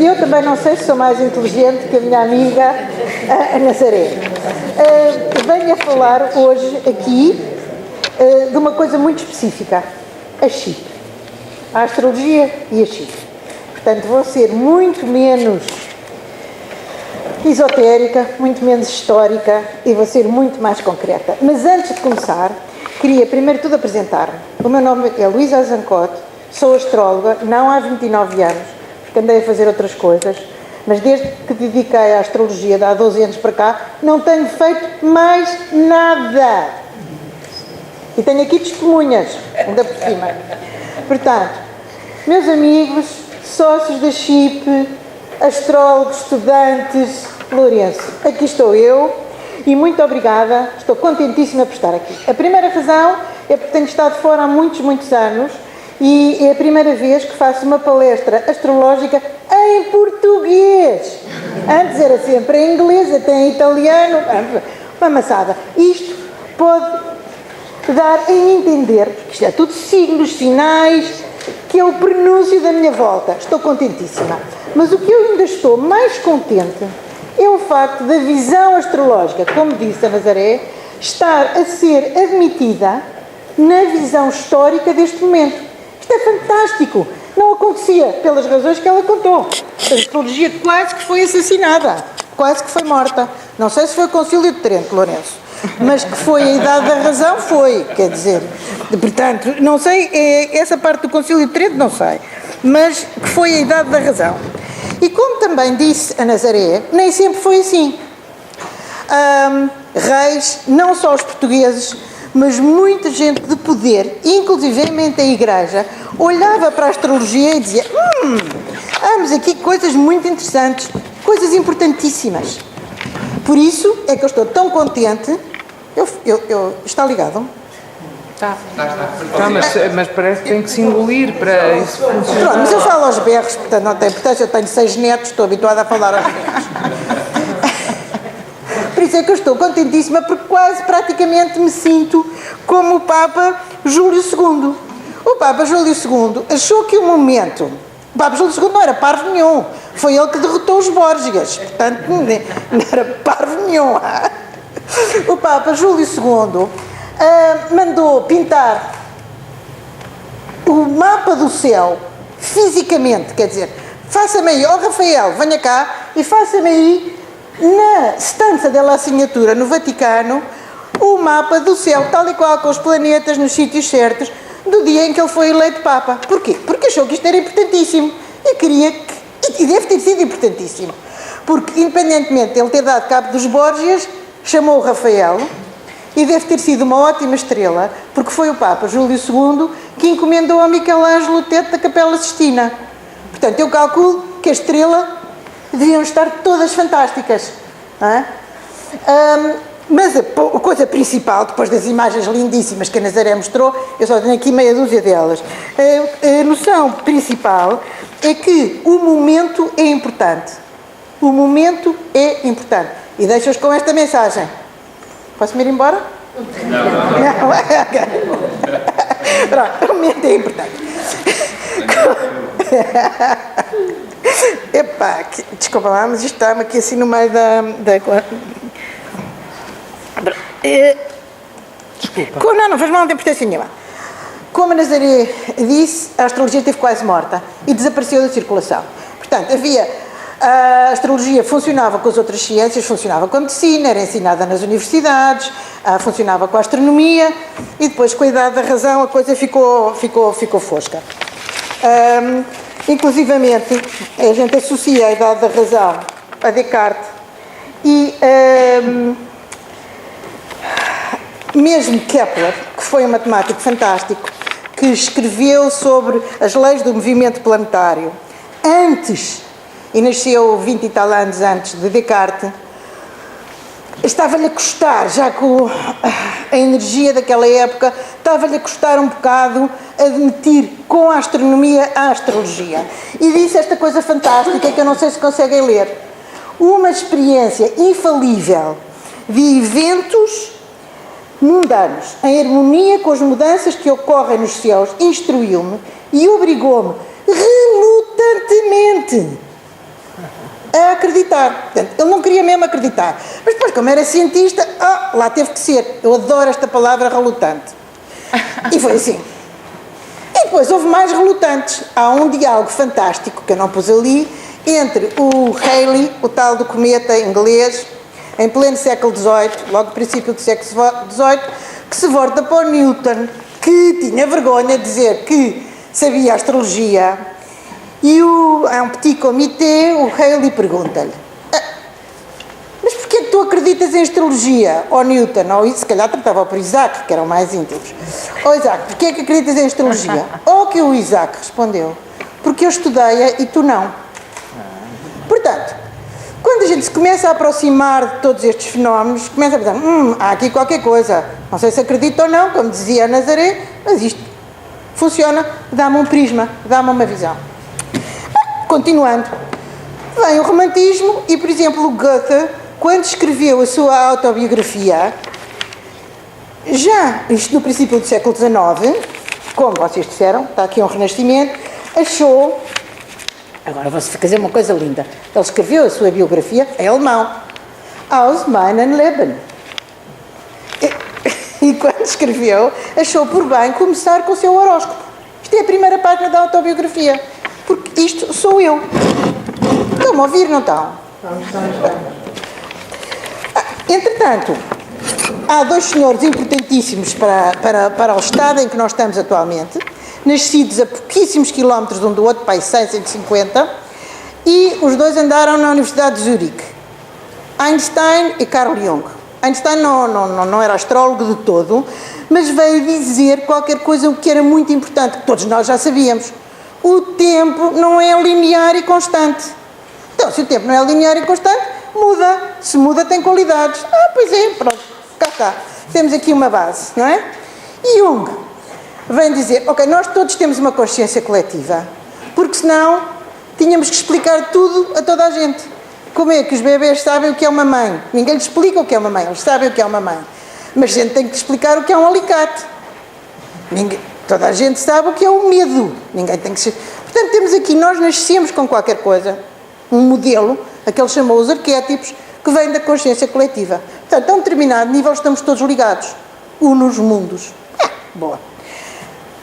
Eu também não sei se sou mais inteligente que a minha amiga a Nazaré. Venho a falar hoje aqui de uma coisa muito específica, a chip. A astrologia e a chip. Portanto, vou ser muito menos esotérica, muito menos histórica e vou ser muito mais concreta. Mas antes de começar, queria primeiro de tudo apresentar-me. O meu nome é Luísa Azancote, sou astróloga, não há 29 anos, porque andei a fazer outras coisas, mas desde que dediquei à astrologia, de há 12 anos para cá, não tenho feito mais nada. E tenho aqui testemunhas, ainda por cima. Portanto, meus amigos, sócios da CHIP, astrólogos, estudantes, Lourenço, aqui estou eu e muito obrigada, estou contentíssima por estar aqui. A primeira razão é porque tenho estado fora há muitos anos e é a primeira vez que faço uma palestra astrológica em português. Antes era sempre em inglês, até em italiano, uma amassada. Isto pode dar a entender, porque isto é tudo signos, sinais, que é o prenúncio da minha volta. Estou contentíssima. Mas o que eu ainda estou mais contente é o facto da visão astrológica, como disse a Nazaré, estar a ser admitida na visão histórica deste momento. Isto é fantástico. Não acontecia pelas razões que ela contou. A astrologia quase que foi assassinada, quase que foi morta. Não sei se foi o Concílio de Trento, Lourenço, mas que foi a idade da razão, foi, quer dizer. Portanto, não sei, essa parte do Concílio de Trento não sei, mas que foi a idade da razão. E como também disse a Nazaré, nem sempre foi assim. Reis, não só os portugueses, mas muita gente de poder, inclusivamente a Igreja, olhava para a astrologia e dizia: vamos aqui coisas muito interessantes, coisas importantíssimas. Por isso é que eu estou tão contente. Está ligado? Está, mas parece que tem que se engolir para isso funcionar. Pronto, mas eu falo aos berros, portanto não tem importância, eu tenho 6 netos, estou habituada a falar aos berros. Por isso é que eu estou contentíssima, porque quase praticamente me sinto como o Papa Júlio II. O Papa Júlio II achou que o momento... O Papa Júlio II não era parvo nenhum, foi ele que derrotou os Borgias, portanto não era parvo nenhum. O Papa Júlio II mandou pintar o mapa do céu fisicamente, quer dizer, faça-me aí, Rafael, venha cá e faça-me aí na Stanza della Signatura, no Vaticano, o mapa do céu, tal e qual, com os planetas nos sítios certos, do dia em que ele foi eleito Papa. Porquê? Porque achou que isto era importantíssimo e queria que, e deve ter sido importantíssimo, porque independentemente de ele ter dado cabo dos Borgias, chamou o Rafael e deve ter sido uma ótima estrela, porque foi o Papa Júlio II que encomendou ao Michelangelo o teto da Capela Sistina. Portanto, eu calculo que a estrela deviam estar todas fantásticas, não é? Mas a coisa principal, depois das imagens lindíssimas que a Nazaré mostrou, eu só tenho aqui meia dúzia delas, a noção principal é que o momento é importante. O momento é importante. E deixo-os com esta mensagem. Posso-me ir embora? Não. Pronto, o momento é importante. Epá, desculpa lá, mas isto está-me aqui assim no meio da... Desculpa. Não faz mal, não tem importância nenhuma. Como a Nazaré disse, a astrologia esteve quase morta e desapareceu da circulação. Portanto, a astrologia funcionava com as outras ciências, funcionava com a medicina, era ensinada nas universidades, funcionava com a astronomia e depois, com a idade da razão, a coisa ficou fosca. Inclusivamente, a gente associa a idade da razão a Descartes e mesmo Kepler, que foi um matemático fantástico, que escreveu sobre as leis do movimento planetário antes, e nasceu 20 e tal anos antes de Descartes, estava-lhe a custar, já com a energia daquela época, estava-lhe a custar um bocado admitir com a astronomia a astrologia. E disse esta coisa fantástica que eu não sei se conseguem ler. Uma experiência infalível de eventos mundanos, em harmonia com as mudanças que ocorrem nos céus, instruiu-me e obrigou-me relutantemente acreditar. Portanto, ele não queria mesmo acreditar. Mas depois, como era cientista, lá teve que ser. Eu adoro esta palavra relutante. E foi assim. E depois houve mais relutantes. Há um diálogo fantástico, que eu não pus ali, entre o Halley, o tal do cometa inglês, em pleno século XVIII, logo no princípio do século XVIII, que se volta para o Newton, que tinha vergonha de dizer que sabia astrologia, e há um petit comité, o Halley pergunta-lhe: mas porquê que tu acreditas em astrologia? Ou Newton, ou se calhar tratava por Isaac, que eram mais íntimos. Isaac, porquê que acreditas em astrologia? Ou que o Isaac respondeu: porque eu estudei-a e tu não. Portanto, quando a gente se começa a aproximar de todos estes fenómenos, começa a pensar, há aqui qualquer coisa, não sei se acredito ou não, como dizia a Nazaré, mas isto funciona, dá-me um prisma, dá-me uma visão. Continuando, vem o romantismo e, por exemplo, o Goethe, quando escreveu a sua autobiografia, já isto no princípio do século XIX, como vocês disseram, está aqui um renascimento, achou, agora vou fazer uma coisa linda, ele escreveu a sua biografia em alemão, Aus meinem Leben. E quando escreveu, achou por bem começar com o seu horóscopo. Isto é a primeira página da autobiografia, porque isto sou eu. Estão a ouvir, não estão? Entretanto, há dois senhores importantíssimos para o estado em que nós estamos atualmente, nascidos a pouquíssimos quilómetros um do outro, para aí 150, e os dois andaram na Universidade de Zurique, Einstein e Carl Jung. Einstein não era astrólogo de todo, mas veio dizer qualquer coisa que era muito importante, que todos nós já sabíamos. O tempo não é linear e constante. Então, se o tempo não é linear e constante, muda. Se muda, tem qualidades. Pois é, pronto, cá. Temos aqui uma base, não é? E Jung vem dizer, ok, nós todos temos uma consciência coletiva, porque senão tínhamos que explicar tudo a toda a gente. Como é que os bebés sabem o que é uma mãe? Ninguém lhes explica o que é uma mãe, eles sabem o que é uma mãe. Mas a gente tem que explicar o que é um alicate. Toda a gente sabe o que é o medo. Ninguém tem que... Portanto, temos aqui, nós nascemos com qualquer coisa, um modelo, aquele chamou os arquétipos, que vem da consciência coletiva. Portanto, a um determinado nível estamos todos ligados. Unos mundos. Boa.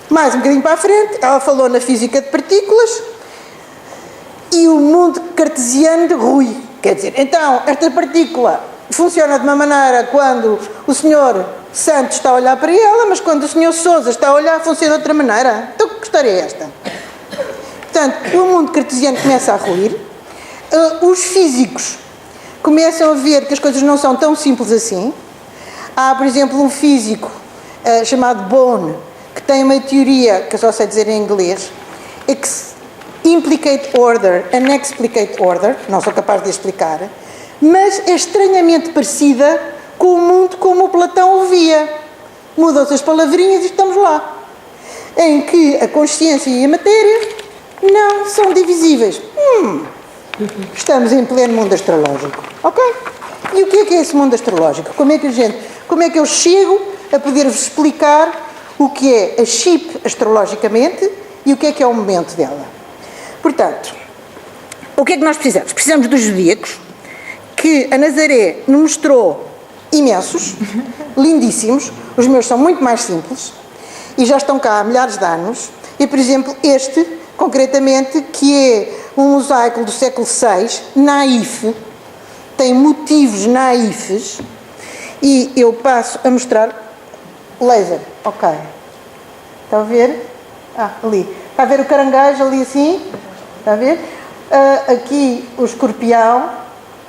Mais um bocadinho para a frente, ela falou na física de partículas e o mundo cartesiano de Rui. Quer dizer, então, esta partícula funciona de uma maneira quando o senhor Santos está a olhar para ela, mas quando o senhor Sousa está a olhar, funciona de outra maneira. Então, que história é esta? Portanto, o mundo cartesiano começa a ruir, os físicos começam a ver que as coisas não são tão simples assim. Há, por exemplo, um físico chamado Bohm, que tem uma teoria, que eu só sei dizer em inglês, implicate order and explicate order, não sou capaz de explicar, mas é estranhamente parecida com o mundo como o Platão o via. Mudam-se as palavrinhas e estamos lá. Em que a consciência e a matéria não são divisíveis. Estamos em pleno mundo astrológico. Ok? E o que é esse mundo astrológico? Como é que eu chego a poder-vos explicar o que é a chip astrologicamente e o que é o momento dela? Portanto, o que é que nós precisamos? Precisamos dos zodíacos, que a Nazaré nos mostrou imensos, lindíssimos. Os meus são muito mais simples e já estão cá há milhares de anos. E, por exemplo, este, concretamente, que é um mosaico do século VI, naif, tem motivos naifes, e eu passo a mostrar laser. Ok. Está a ver? Ali. Está a ver o caranguejo ali assim? Está a ver? Aqui o escorpião,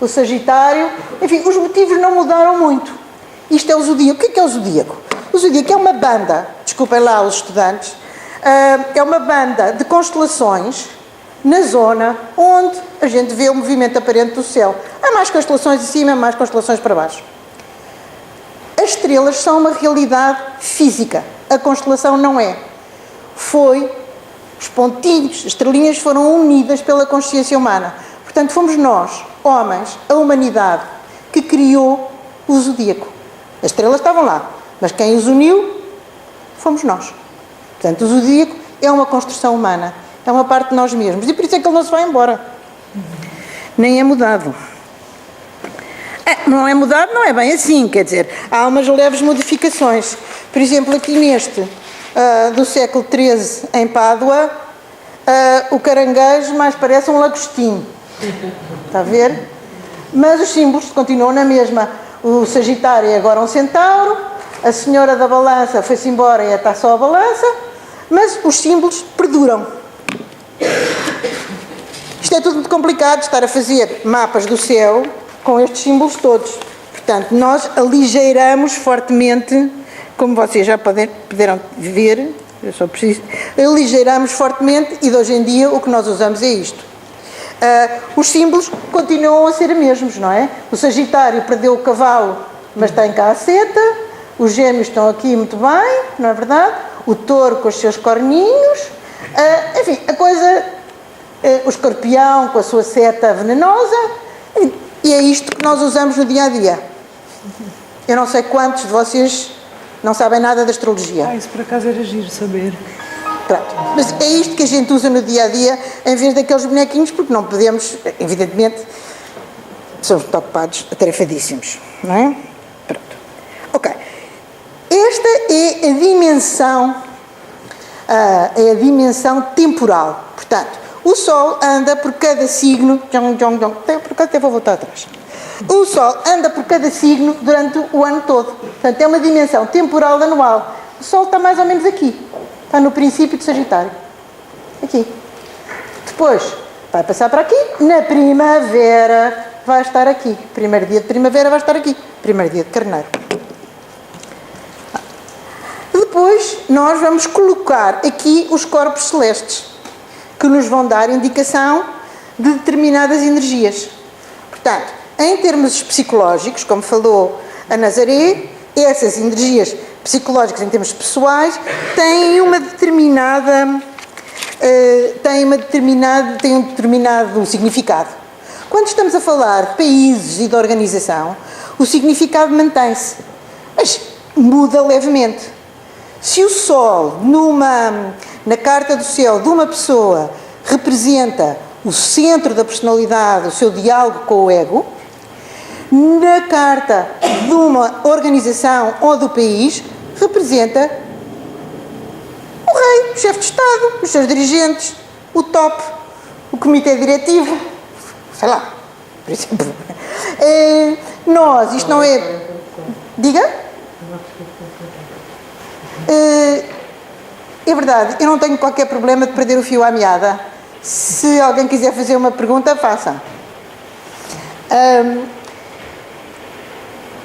o sagitário, enfim, os motivos não mudaram muito. Isto é o zodíaco. O que é o zodíaco? O zodíaco é uma banda, desculpem lá os estudantes, é uma banda de constelações na zona onde a gente vê o movimento aparente do céu. Há mais constelações em cima, mais constelações para baixo. As estrelas são uma realidade física. A constelação não é. Os pontinhos, as estrelinhas foram unidas pela consciência humana. Portanto, fomos nós, homens, a humanidade, que criou o zodíaco. As estrelas estavam lá, mas quem os uniu fomos nós. Portanto, o zodíaco é uma construção humana, é uma parte de nós mesmos, e por isso é que ele não se vai embora. nem é mudado. Não é mudado, não é bem assim, quer dizer, há umas leves modificações. Por exemplo, aqui neste, do século XIII, em Pádua, o caranguejo mais parece um lagostim. Está a ver? Mas os símbolos continuam na mesma. O Sagitário é agora um centauro, a senhora da balança foi-se embora e está só a balança, mas os símbolos perduram. Isto é tudo muito complicado, estar a fazer mapas do céu com estes símbolos todos. Portanto, nós aligeiramos fortemente, como vocês já puderam ver, eu só preciso, aligeiramos fortemente e de hoje em dia o que nós usamos é isto. Os símbolos continuam a ser os mesmos, não é? O Sagitário perdeu o cavalo, mas tem cá a seta, os Gêmeos estão aqui muito bem, não é verdade? O Touro com os seus corninhos, enfim, a coisa, o Escorpião com a sua seta venenosa, e é isto que nós usamos no dia a dia. Eu não sei quantos de vocês não sabem nada da astrologia. Isso por acaso era giro saber. Pronto. Mas é isto que a gente usa no dia a dia em vez daqueles bonequinhos, porque não podemos, evidentemente, somos ocupados, atarefadíssimos, não é? Pronto. Ok. Esta é a dimensão temporal. Portanto, o Sol anda por cada signo, por acaso até vou voltar atrás. O Sol anda por cada signo durante o ano todo. Portanto, é uma dimensão temporal anual. O Sol está mais ou menos aqui. Está no princípio de Sagitário. Aqui. Depois, vai passar para aqui. Na primavera, vai estar aqui. Primeiro dia de primavera vai estar aqui. Primeiro dia de Carneiro. Depois, nós vamos colocar aqui os corpos celestes, que nos vão dar indicação de determinadas energias. Portanto, em termos psicológicos, como falou a Nazaré, essas energias psicológicas em termos pessoais têm um determinado significado. Quando estamos a falar de países e de organização, o significado mantém-se, mas muda levemente. Se o Sol, na carta do céu de uma pessoa, representa o centro da personalidade, o seu diálogo com o ego, na carta de uma organização ou do país, representa o rei, o chefe de Estado, os seus dirigentes, o top, o comitê diretivo, sei lá, por exemplo. Isto não é... Diga? É verdade, eu não tenho qualquer problema de perder o fio à meada. Se alguém quiser fazer uma pergunta, faça.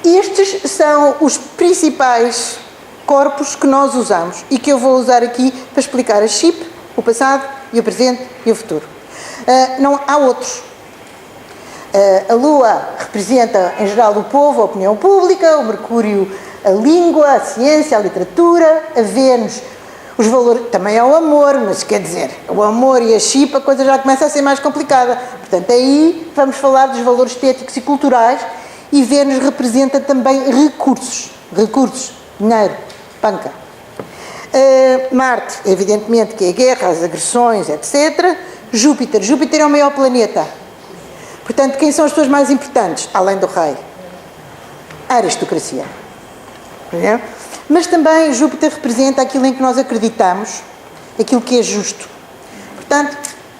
Estes são os principais corpos que nós usamos e que eu vou usar aqui para explicar a chip, o passado e o presente e o futuro. Não há outros. A Lua representa, em geral, o povo, a opinião pública, o Mercúrio, a língua, a ciência, a literatura, a Vênus, os valores, também há o amor, mas quer dizer, o amor e a chip, a coisa já começa a ser mais complicada. Portanto, aí vamos falar dos valores estéticos e culturais, e Vênus representa também recursos, dinheiro, panca. Marte, evidentemente, que é a guerra, as agressões, etc. Júpiter é o maior planeta. Portanto, quem são as pessoas mais importantes, além do rei? A aristocracia. Entendeu? Mas também Júpiter representa aquilo em que nós acreditamos, aquilo que é justo. Portanto,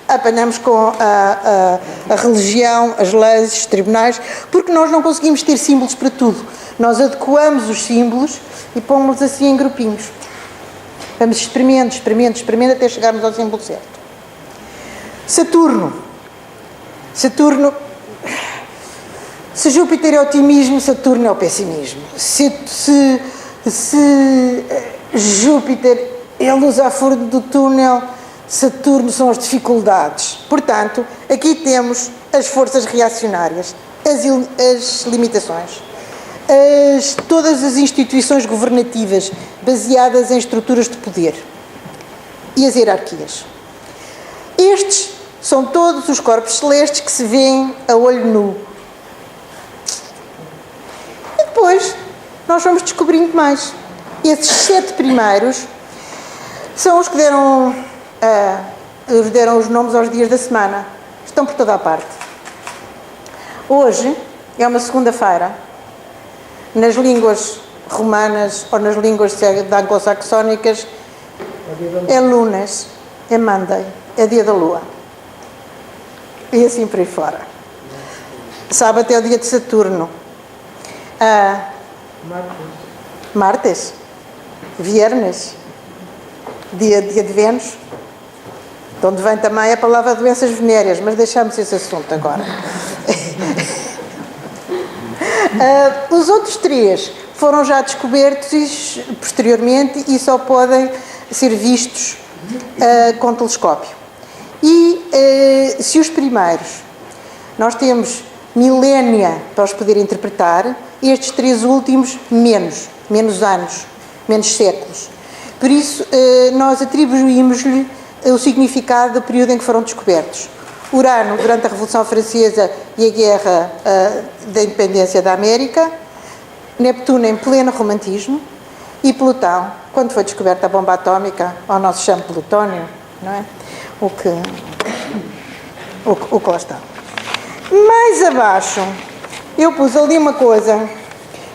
apanhamos com a religião, as leis, os tribunais, porque nós não conseguimos ter símbolos para tudo. Nós adequamos os símbolos e pomos-los assim em grupinhos. Vamos experimentando até chegarmos ao símbolo certo. Saturno, se Júpiter é otimismo, Saturno é o pessimismo. Se Júpiter é a luz à fundo do túnel, Saturno são as dificuldades. Portanto, aqui temos as forças reacionárias, as limitações, todas as instituições governativas baseadas em estruturas de poder e as hierarquias. Estes são todos os corpos celestes que se vêem a olho nu. E depois nós vamos descobrindo mais. Esses 7 primeiros são os que deram os nomes aos dias da semana. Estão por toda a parte. Hoje é uma segunda-feira. Nas línguas romanas ou nas línguas anglo-saxónicas é lunes, é Monday, é dia da lua. E assim por aí fora. Sábado é o dia de Saturno. Martes, Viernes, dia de Vênus, de onde vem também a palavra doenças venéreas, mas deixamos esse assunto agora. Os outros três foram já descobertos posteriormente e só podem ser vistos com telescópio. E se os primeiros, nós temos milénia para os poder interpretar, estes três últimos menos anos, menos séculos. Por isso, nós atribuímos-lhe o significado do período em que foram descobertos. Urano, durante a Revolução Francesa e a Guerra da Independência da América. Neptuno, em pleno romantismo. E Plutão, quando foi descoberta a bomba atómica, ao nosso chamo plutónio, não é? O que lá está. Mais abaixo, eu pus ali uma coisa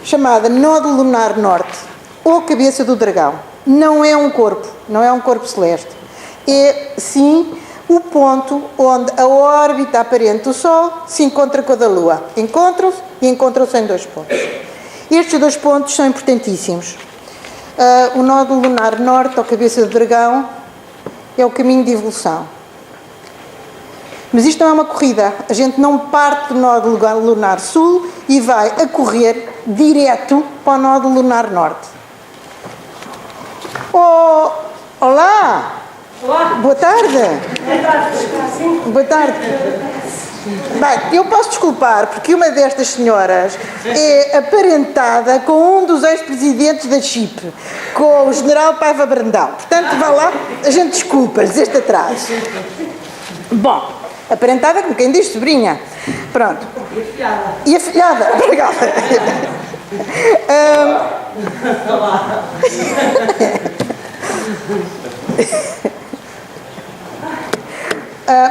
chamada Nó do Lunar Norte, ou Cabeça do Dragão. Não é um corpo celeste. É, sim, o ponto onde a órbita aparente do Sol se encontra com a da Lua. Encontram-se em dois pontos. Estes dois pontos são importantíssimos. O Nó do Lunar Norte, ou Cabeça do Dragão, é o caminho de evolução. Mas isto não é uma corrida. A gente não parte do Nó do Lunar Sul e vai a correr direto para o Nó do Lunar Norte. Olá! Olá! Boa tarde! Boa tarde! Bem, eu posso desculpar porque uma destas senhoras é aparentada com um dos ex-presidentes da CHIP, com o general Paiva Brandão. Portanto, vá lá, a gente desculpa-lhes este atraso. Bom, aparentada como quem diz sobrinha. Pronto. E afilhada. Obrigada.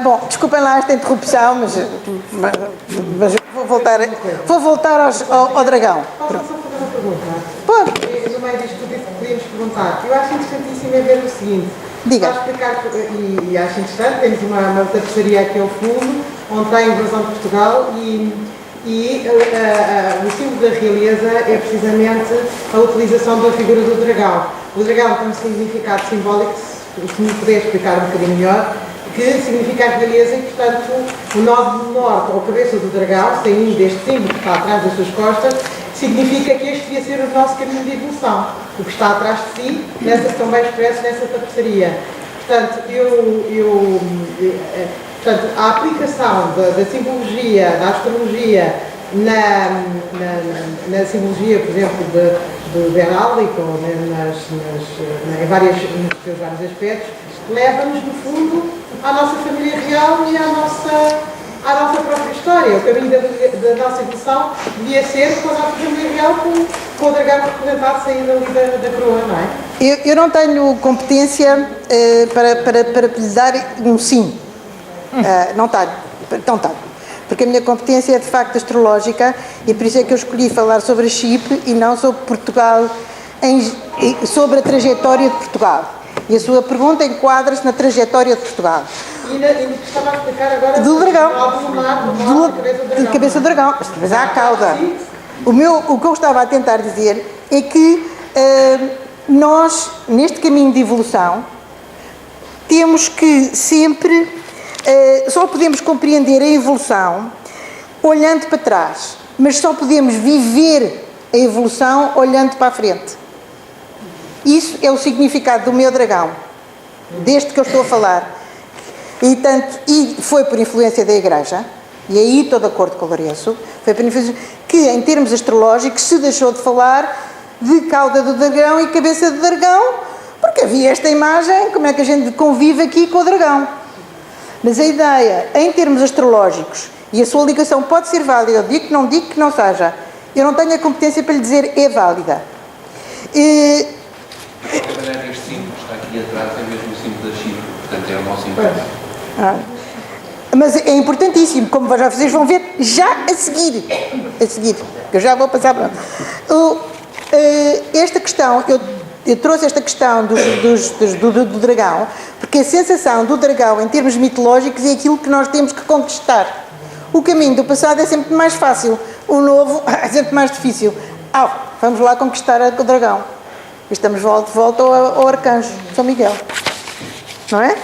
Bom, desculpem lá esta interrupção, mas vou voltar ao dragão. Posso só fazer uma pergunta? Pode. No meio disto tudo que podíamos perguntar. Eu acho interessantíssimo é ver o seguinte. Diga. Para explicar, e acho interessante, temos uma tapeçaria aqui ao fundo, onde tem a invasão de Portugal e o símbolo da realeza é precisamente a utilização da figura do dragão. O dragão tem um significado simbólico, se me puder explicar um bocadinho melhor, que significa a realeza e, portanto, o nó do norte, ou cabeça do dragão, saindo deste símbolo que está atrás das suas costas, significa que este devia ser o nosso caminho de evolução, o que está atrás de si, também expresso nessa tapeçaria. Portanto, portanto, a aplicação da simbologia, da astrologia, na simbologia, por exemplo, do heráldico, em seus vários aspectos, leva-nos, no fundo, à nossa família real e à nossa própria história. O caminho da nossa evolução devia ser com a nossa família real, com o dragão representado saindo ali da coroa, não é? Eu não tenho competência para lhe dar um sim. Não tenho. Porque a minha competência é de facto astrológica e por isso é que eu escolhi falar sobre a CHIP e não sobre Portugal, sobre a trajetória de Portugal. E a sua pergunta enquadra-se na trajetória de Portugal. E que estava a explicar agora do dragão. De cabeça do dragão. Mas há a cauda. O que eu estava a tentar dizer é que nós, neste caminho de evolução, temos que sempre... só podemos compreender a evolução olhando para trás, mas só podemos viver a evolução olhando para a frente. Isso é o significado do meu dragão, deste que eu estou a falar. E foi por influência da Igreja, e aí estou de acordo com o Lourenço, foi por influência que, em termos astrológicos, se deixou de falar de cauda do dragão e cabeça do dragão, porque havia esta imagem, como é que a gente convive aqui com o dragão. Mas a ideia, em termos astrológicos, e a sua ligação pode ser válida, eu digo que não seja, eu não tenho a competência para lhe dizer é válida. Este símbolo está aqui atrás, é mesmo o símbolo da CHIP, portanto é o nosso interesse. Mas é importantíssimo, como vocês vão ver já a seguir, que eu já vou passar para... Esta questão, eu trouxe esta questão do dragão, porque a sensação do dragão, em termos mitológicos, é aquilo que nós temos que conquistar. O caminho do passado é sempre mais fácil, o novo é sempre mais difícil. Vamos lá conquistar o dragão. Estamos de volta ao arcanjo, São Miguel. Não é?